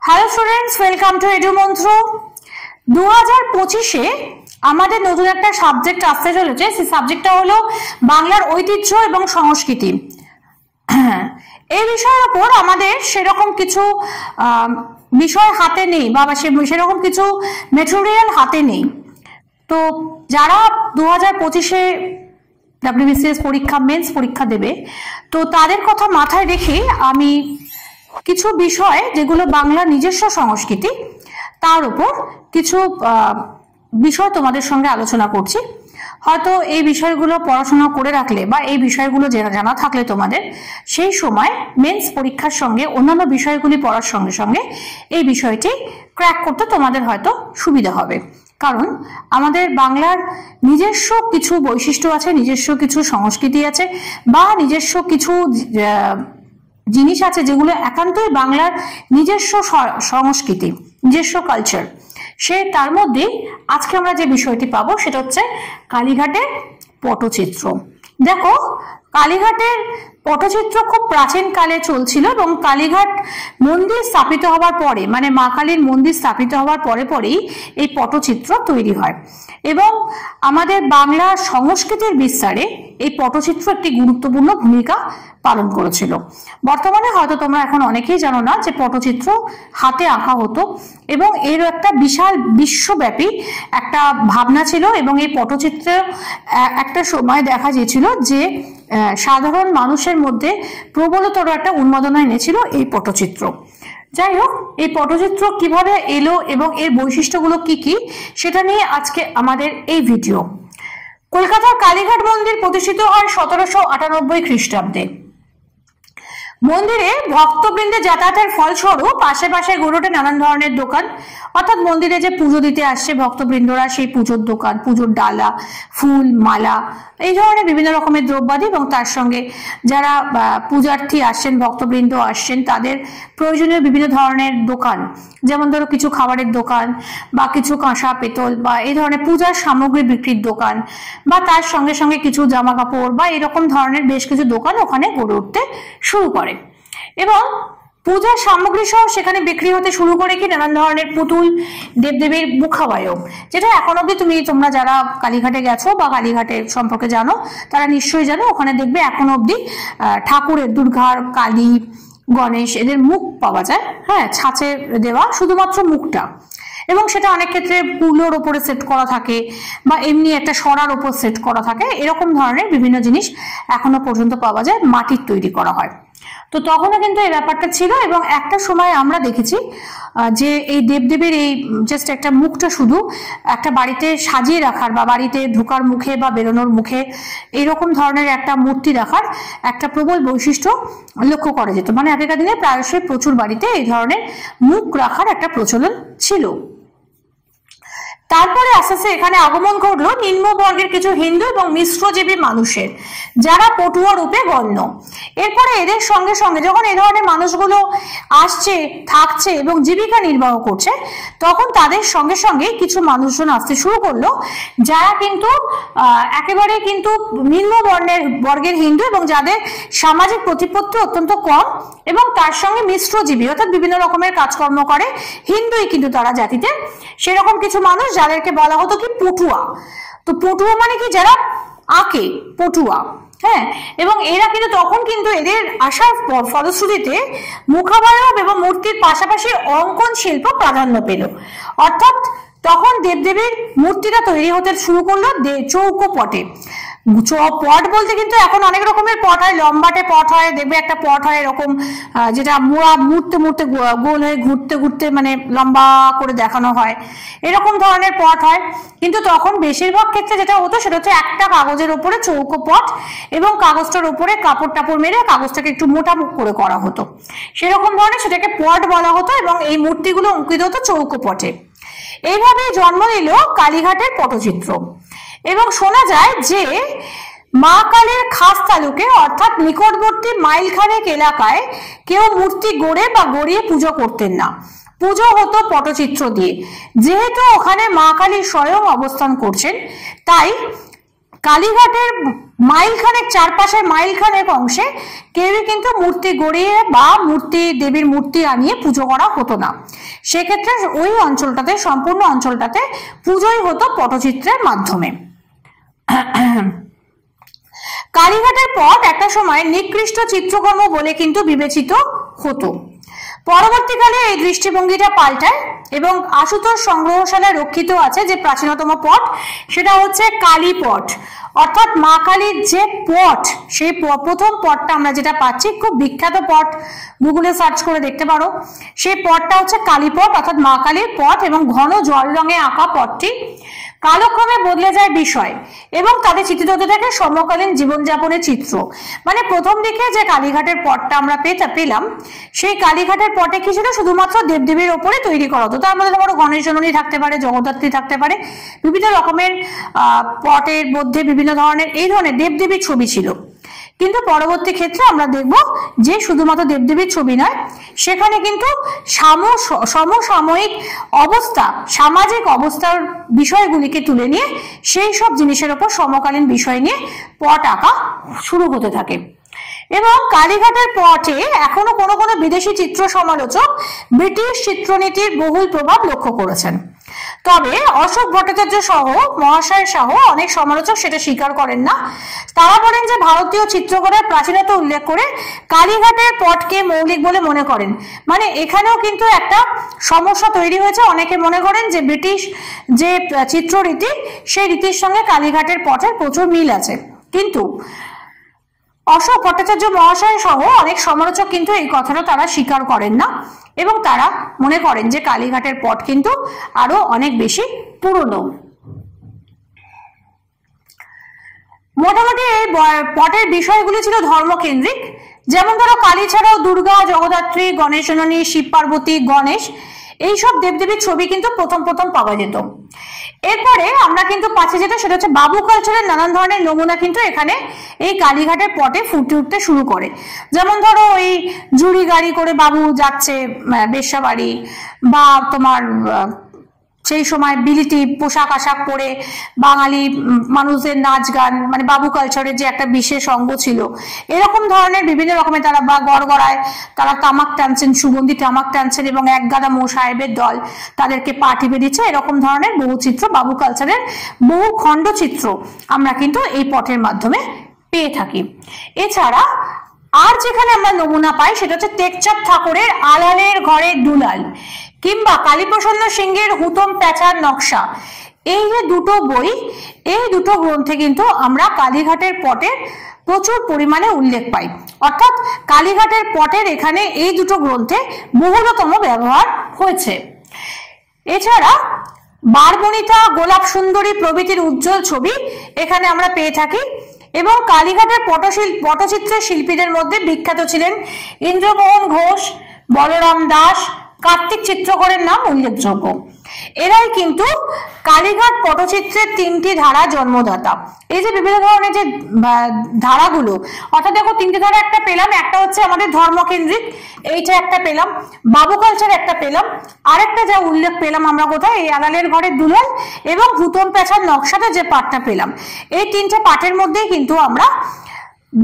Hello students, welcome to edu মন্ত্র। 2025-এ আমাদের নতুন একটা সাবজেক্ট আসতে চলেছে। সেই সাবজেক্টটা হলো বাংলার ঐতিহ্য এবং সংস্কৃতি। এই বিষয়ের উপর আমাদের সেরকম কিছু বিষয় হাতে নেই বা সেরকম কিছু ম্যাটেরিয়াল হাতে নেই। তো যারা 2025-এ WBCS পরীক্ষা, মেন্স পরীক্ষা দেবে, তো তাদের কথা মাথায় রেখে আমি কিছু বিষয় যেগুলো বাংলার নিজস্ব সংস্কৃতি তার উপর কিছু বিষয় তোমাদের সঙ্গে আলোচনা করছি। হয়তো এই বিষয়গুলো পড়াশোনা করে রাখলে বা এই বিষয়গুলো জানা থাকলে তোমাদের সেই সময় মেন্স পরীক্ষার সঙ্গে অন্যান্য বিষয়গুলি পড়ার সঙ্গে সঙ্গে এই বিষয়টি ক্র্যাক করতে তোমাদের হয়তো সুবিধা হবে। কারণ আমাদের বাংলার নিজস্ব কিছু বৈশিষ্ট্য আছে, নিজস্ব কিছু সংস্কৃতি আছে বা নিজস্ব কিছু জিনিস আছে যেগুলো একান্তই বাংলার নিজস্ব সংস্কৃতি, নিজস্ব কালচার। তার মধ্যে আজকে আমরা যে বিষয়টি পাবো সেটা হচ্ছে কালীঘাটের পটচিত্র। দেখো, কালীঘাটের পটচিত্র খুব প্রাচীন কালে চলছিল এবং কালীঘাট মন্দির স্থাপিত হওয়ার পরে, মানে মা কালীর মন্দির স্থাপিত হওয়ার পরেই এই পটচিত্র তৈরি হয় এবং আমাদের বাংলা সংস্কৃতির বিস্তারে এই পটচিত্র একটি গুরুত্বপূর্ণ ভূমিকা পালন করেছিল। বর্তমানে হয়তো তোমরা এখন অনেকেই জানো না যে পটচিত্র হাতে আঁকা হতো এবং এর একটা বিশাল বিশ্বব্যাপী একটা ভাবনা ছিল এবং এই পটচিত্র একটা সময় দেখা গিয়েছিল যে সাধারণ মানুষের মধ্যে প্রবলতর একটা উন্মাদনা এনেছিল এই পটচিত্র। যাই হোক, এই পটচিত্র কিভাবে এলো এবং এর বৈশিষ্ট্যগুলো কি কি সেটা নিয়ে আজকে আমাদের এই ভিডিও। কলকাতার কালীঘাট মন্দির প্রতিষ্ঠিত হয় 1798 খ্রিস্টাব্দে। মন্দিরে ভক্তবৃন্দে যাতায়াতের ফলস্বরূপ আশেপাশে গড়ে ওঠে নানান ধরনের দোকান, অর্থাৎ মন্দিরে যে পুজো দিতে আসছে ভক্তবৃন্দরা সেই পুজোর দোকান, পুজোর ডালা, ফুল, মালা, এই ধরনের বিভিন্ন রকমের দ্রব্যাদি এবং তার সঙ্গে যারা পূজার্থী আসছেন, ভক্তবৃন্দ আসছেন, তাদের প্রয়োজনীয় বিভিন্ন ধরনের দোকান, যেমন ধরো কিছু খাবারের দোকান বা কিছু কাঁসা পেতল বা এই ধরনের পূজার সামগ্রী বিক্রির দোকান বা তার সঙ্গে সঙ্গে কিছু জামা কাপড় বা এরকম ধরনের বেশ কিছু দোকান ওখানে গড়ে উঠতে শুরু করে এবং পূজার সামগ্রী সহ সেখানে বিক্রি হতে শুরু করে কি নানান ধরনের পুতুল, দেবদেবীর মুখাবয়ব, যেটা এখন অব্দি তোমরা যারা কালীঘাটে গেছো বা কালীঘাটের সম্পর্কে জানো তারা নিশ্চয়ই জানো। ওখানে দেখবে এখন অব্দি ঠাকুরের, দুর্গার, কালী, গণেশ এদের মুখ পাওয়া যায়, হ্যাঁ, ছাঁচে দেওয়া শুধুমাত্র মুখটা, এবং সেটা অনেক ক্ষেত্রে পুলোর ওপরে সেট করা থাকে বা এমনি একটা সরার ওপর সেট করা থাকে। এরকম ধরনের বিভিন্ন জিনিস এখনো পর্যন্ত পাওয়া যায়, মাটির তৈরি করা হয়। তো তখনও কিন্তু এই ব্যাপারটা ছিল এবং একটা সময় আমরা দেখেছি যে এই দেবদেবীর এই জাস্ট একটা মুখটা শুধু একটা বাড়িতে সাজিয়ে রাখার বা বাড়িতে ঢোকার মুখে বা বেরোনোর মুখে এইরকম ধরনের একটা মূর্তি রাখার একটা প্রবল বৈশিষ্ট্য লক্ষ্য করা যেত। মানে আগেকার দিনে প্রায়শই প্রচুর বাড়িতে এই ধরনের মুখ রাখার একটা প্রচলন ছিল। তারপরে আস্তে আস্তে এখানে আগমন ঘটলো নিম্ন বর্গের কিছু হিন্দু এবং মিশ্রজীবী মানুষের, যারা পটুয়া রূপে গণ্য। এরপরে এদের সঙ্গে সঙ্গে যখন এই ধরনের মানুষগুলো আসছে, থাকছে এবং জীবিকা নির্বাহ করছে, তখন তাদের সঙ্গে সঙ্গে কিছু মানুষজন আসতে শুরু করলো যারা কিন্তু একেবারে কিন্তু নিম্ন বর্গের হিন্দু এবং যাদের সামাজিক প্রতিপত্তি অত্যন্ত কম এবং তার সঙ্গে মিশ্রজীবী, অর্থাৎ বিভিন্ন রকমের কাজকর্ম করে হিন্দুই কিন্তু তারা জাতিতে, সেরকম কিছু মানুষ যাদেরকে বলা হতো কি পটুয়া। তো পটুয়া মানে কি যারা আঁকে, পটুয়া, হ্যাঁ। এবং এরা কিন্তু তখন কিন্তু এদের আসার ফলশ্রুতিতে মুখাবয়ব এবং মূর্তির পাশাপাশি অঙ্কন শিল্প প্রাধান্য পেল, অর্থাৎ তখন দেবদেবীর মূর্তিটা তৈরি হতে শুরু করলো চৌকো পটে। পট বলতে কিন্তু এখন অনেক রকমের পট হয়, লম্বাটে পট হয়, দেখবে একটা পট হয় এরকম যেটা মোড়া মুড়তে মুড়তে গোল হয়ে ঘুরতে ঘুরতে মানে লম্বা করে দেখানো হয়, এরকম ধরনের পট হয়। কিন্তু তখন বেশিরভাগ ক্ষেত্রে যেটা হতো সেটা হচ্ছে একটা কাগজের উপরে চৌকো পট এবং কাগজটার উপরে কাপড় টাপড় মেরে কাগজটাকে একটু মোটা মুখ করে করা হতো, সেরকম ধরনের সেটাকে পট বলা হতো এবং এই মূর্তিগুলো অঙ্কিত হতো চৌকো পটে। এইভাবেই জন্ম নিল কালীঘাটের পটচিত্র এবং শোনা যায় যে মা কালীর খাস তালুকে অর্থাৎ নিকটবর্তী মাইলখানেক এলাকায় কেউ মূর্তি গড়ে বা গড়িয়ে পুজো করতেন না, পুজো হতো পটচিত্র দিয়ে। যেহেতু ওখানে মা কালী স্বয়ং অবস্থান করছেন, তাই কালীঘাটের মাইলখানেক চারপাশের মাইলখানেক অংশে কেউই কিন্তু মূর্তি গড়িয়ে বা দেবীর মূর্তি আনিয়ে পুজো করা হতো না। সেক্ষেত্রে ওই অঞ্চলটাতে, সম্পূর্ণ অঞ্চলটাতে পুজোই হতো পটচিত্রের মাধ্যমে। কালীঘাটের পট একটা সময় নিকৃষ্ট চিত্রকর্ম বলে কিন্তু বিবেচিত হতো। পরবর্তীকালে এই দৃষ্টিভঙ্গিটা পাল্টায় এবং আশুতোষ সংগ্রহশালায় রক্ষিত আছে যে প্রাচীনতম পট, সেটা হচ্ছে কালী পট, অর্থাৎ মা কালীর যে পট, সেই প্রথম পটটা আমরা যেটা পাচ্ছি, খুব বিখ্যাত পট, গুগলে সার্চ করে দেখতে পারো। সেই পটটা হচ্ছে কালী পট, অর্থাৎ মা কালীর পট, এবং ঘন জল রঙে আঁকা পটটি কালক্রমে বদলে যায় বিষয় এবং তাদের চিত্রিত হতে থাকে সমকালীন জীবনযাপনের চিত্র। মানে প্রথম দিকে যে কালীঘাটের পটটা আমরা পেলাম, সেই কালীঘাটের পটে কি ছিল, শুধুমাত্র দেবদেবীর ওপরে তৈরি করা হতো। তার মধ্যে ধরো গণেশ জননী থাকতে পারে, জগদ্ধাত্রী থাকতে পারে, বিভিন্ন রকমের পটের মধ্যে বিভিন্ন ধরনের এই ধরনের দেবদেবীর ছবি ছিল। কিন্তু পরবর্তী ক্ষেত্রে আমরা দেখব যে শুধুমাত্র দেবদেবীর ছবি নয়, সেখানে কিন্তু সমসাময়িক অবস্থা, সামাজিক অবস্থার বিষয়গুলিকে তুলে নিয়ে সেই সব জিনিসের উপর সমকালীন বিষয় নিয়ে পট আঁকা শুরু হতে থাকে। এবং কালীঘাটের পটে এখনো কোনো কোনো বিদেশি চিত্র সমালোচক ব্রিটিশ চিত্রনীতির বহুল প্রভাব লক্ষ্য করেছেন। তবে অশোক ভট্টাচার্য সহ মহাশয় সহ অনেক সমালোচক সেটা স্বীকার করেন না। তারা বলেন যে ভারতীয় চিত্রকলার প্রাচীনতা উল্লেখ করে কালীঘাটের পটকে মৌলিক বলে মনে করেন। মানে এখানেও কিন্তু একটা সমস্যা তৈরি হয়েছে। অনেকে মনে করেন যে ব্রিটিশ যে চিত্ররীতি, সেই রীতির সঙ্গে কালীঘাটের পটের প্রচুর মিল আছে, কিন্তু অশোক ভট্টাচার্য মহাশয় সহ অনেক সমালোচক কিন্তু এই কথাটা তারা স্বীকার করেন না এবং তারা মনে করেন যে কালীঘাটের পট কিন্তু আরো অনেক বেশি পুরনো। মোটামুটি এই পটের বিষয়গুলি ছিল ধর্মকেন্দ্রিক। যেমন ধরো কালী ছাড়াও দুর্গা, জগদ্ধাত্রী, গণেশ জননী, শিব পার্বতী, গণেশ, এইসব দেবদেবীর ছবি কিন্তু প্রথম পাওয়া যেত। এরপরে আমরা কিন্তু পাচ্ছি যেটা, সেটা হচ্ছে বাবু কালচারের নানান ধরনের নমুনা কিন্তু এখানে এই কালীঘাটের পটে ফুটে উঠতে শুরু করে। যেমন ধরো ওই জুড়ি গাড়ি করে বাবু যাচ্ছে বেশ্যা বাড়ি, বা তোমার সেই সময় বিলিতি পোশাক আশাক পরে বাঙালি মানুষদের নাচ গান, মানে বাবু কালচারের যে একটা বিশেষ অঙ্গ ছিল, এরকম ধরনের বিভিন্ন রকমের তারা, বা গড়গড়ায় তারা তামাক টানছেন, সুগন্ধি তামাক টানছেন এবং এক গাদা মো সাহেবের দল তাদেরকে পা টিপে দিচ্ছে, এরকম ধরনের বহু চিত্র, বাবু কালচারের বহু খণ্ড চিত্র আমরা কিন্তু এই পটের মাধ্যমে পেয়ে থাকি। এছাড়া আর যেখানে আমরা নমুনা পাই সেটা হচ্ছে টেকচাঁদ ঠাকুরের আলালের ঘরের দুলাল কিংবা কালীপ্রসন্ন সিংহের হুতম প্যাঁচার নকশা। এই যে দুটো বই, এই দুটো গ্রন্থে কিন্তু আমরা কালীঘাটের পটের প্রচুর পরিমাণে উল্লেখ পাই। অর্থাৎ কালীঘাটের পটের এখানে এই দুটো গ্রন্থে বহুলতম ব্যবহার হয়েছে। এছাড়া বারবনিতা, গোলাপ সুন্দরী প্রভৃতির উজ্জ্বল ছবি এখানে আমরা পেয়ে থাকি। এবং কালীঘাটের পটচিত্রের শিল্পীদের মধ্যে বিখ্যাত ছিলেন ইন্দ্রমোহন ঘোষ, বলরাম দাস, কার্তিক চিত্রকরের নাম উল্লেখযোগ্য। এরাই কিন্তু কালীঘাট পটচিত্রের তিনটি ধারা জন্মদাতা। এই যে বিভিন্ন ধরনের যে ধারাগুলো, অর্থাৎ দেখো তিনটি ধারা একটা পেলাম, একটা হচ্ছে আমাদের ধর্মকেন্দ্রিক, এইটা একটা পেলাম, বাবু কালচার একটা পেলাম, আরেকটা যা উল্লেখ পেলাম আমরা কোথায়, এই আলালের ঘরের দুলাল এবং হুতম প্যাঁচার নকশাতে যে পাঠটা পেলাম। এই তিনটে পাঠের মধ্যেই কিন্তু আমরা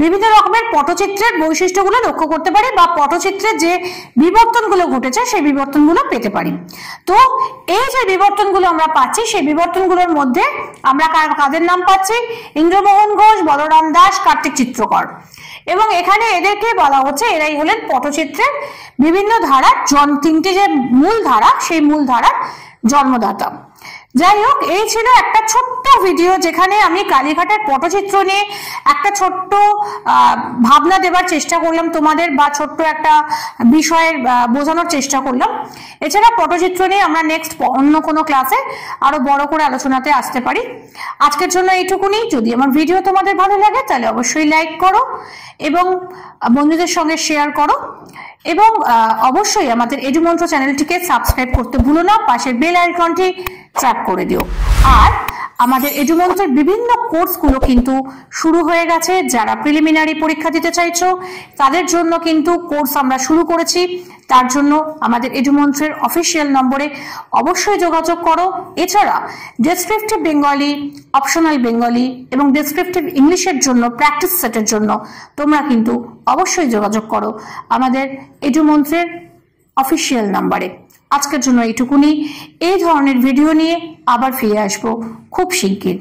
বিভিন্ন রকমের পটচিত্রের বৈশিষ্ট্যগুলো লক্ষ্য করতে পারি, বা পটচিত্রের যে বিবর্তনগুলো ঘটেছে সেই বিবর্তনগুলো পেতে পারি। তো এই যে বিবর্তনগুলো আমরা পাচ্ছি, সেই বিবর্তনগুলোর মধ্যে আমরা কাদের নাম পাচ্ছি, ইন্দ্রমোহন ঘোষ, বলরাম দাস, কার্তিক চিত্রকর। এবং এখানে এদেরকে বলা হচ্ছে এরাই হলেন পটচিত্রের বিভিন্ন ধারার তিনটি যে মূল ধারা, সেই মূল ধারার জন্মদাতা। যাই হোক, এই ছিল একটা ছোট্ট ভিডিও যেখানে আমি কালীঘাটের পটচিত্র নিয়ে একটা ছোট্ট ভাবনা দেবার চেষ্টা করলাম তোমাদের, বা ছোট্ট একটা বিষয়ের বোঝানোর চেষ্টা করলাম। এছাড়া পটচিত্র নিয়ে আমরা নেক্সট অন্য কোনো ক্লাসে আরো বড় করে আলোচনাতে আসতে পারি। আজকের জন্য এইটুকুনি। যদি আমার ভিডিও তোমাদের ভালো লাগে তাহলে অবশ্যই লাইক করো এবং বন্ধুদের সঙ্গে শেয়ার করো, এবং অবশ্যই আমাদের এডুমন্ত্র চ্যানেলটিকে সাবস্ক্রাইব করতে ভুলো না, পাশের বেল আইকনটি ট্যাপ করে দিও। আর আমাদের এডুমন্ত্রের বিভিন্ন কোর্সগুলো কিন্তু শুরু হয়ে গেছে। যারা প্রিলিমিনারি পরীক্ষা দিতে চাইছো তাদের জন্য কিন্তু কোর্স আমরা শুরু করেছি। তার জন্য আমাদের এডুমন্ত্রের অফিসিয়াল নম্বরে অবশ্যই যোগাযোগ করো। এছাড়া ডেসক্রিপটিভ বেঙ্গলি, অপশনাল বেঙ্গলি এবং ডেসক্রিপটিভ ইংলিশের জন্য প্র্যাকটিস সেটের জন্য তোমরা কিন্তু অবশ্যই যোগাযোগ করো আমাদের এডুমন্ত্রের অফিসিয়াল নাম্বারে। আজকের জন্য এইটুকুনি। এই ধরনের ভিডিও নিয়ে আবার ফিরে আসবো খুব শিগগির।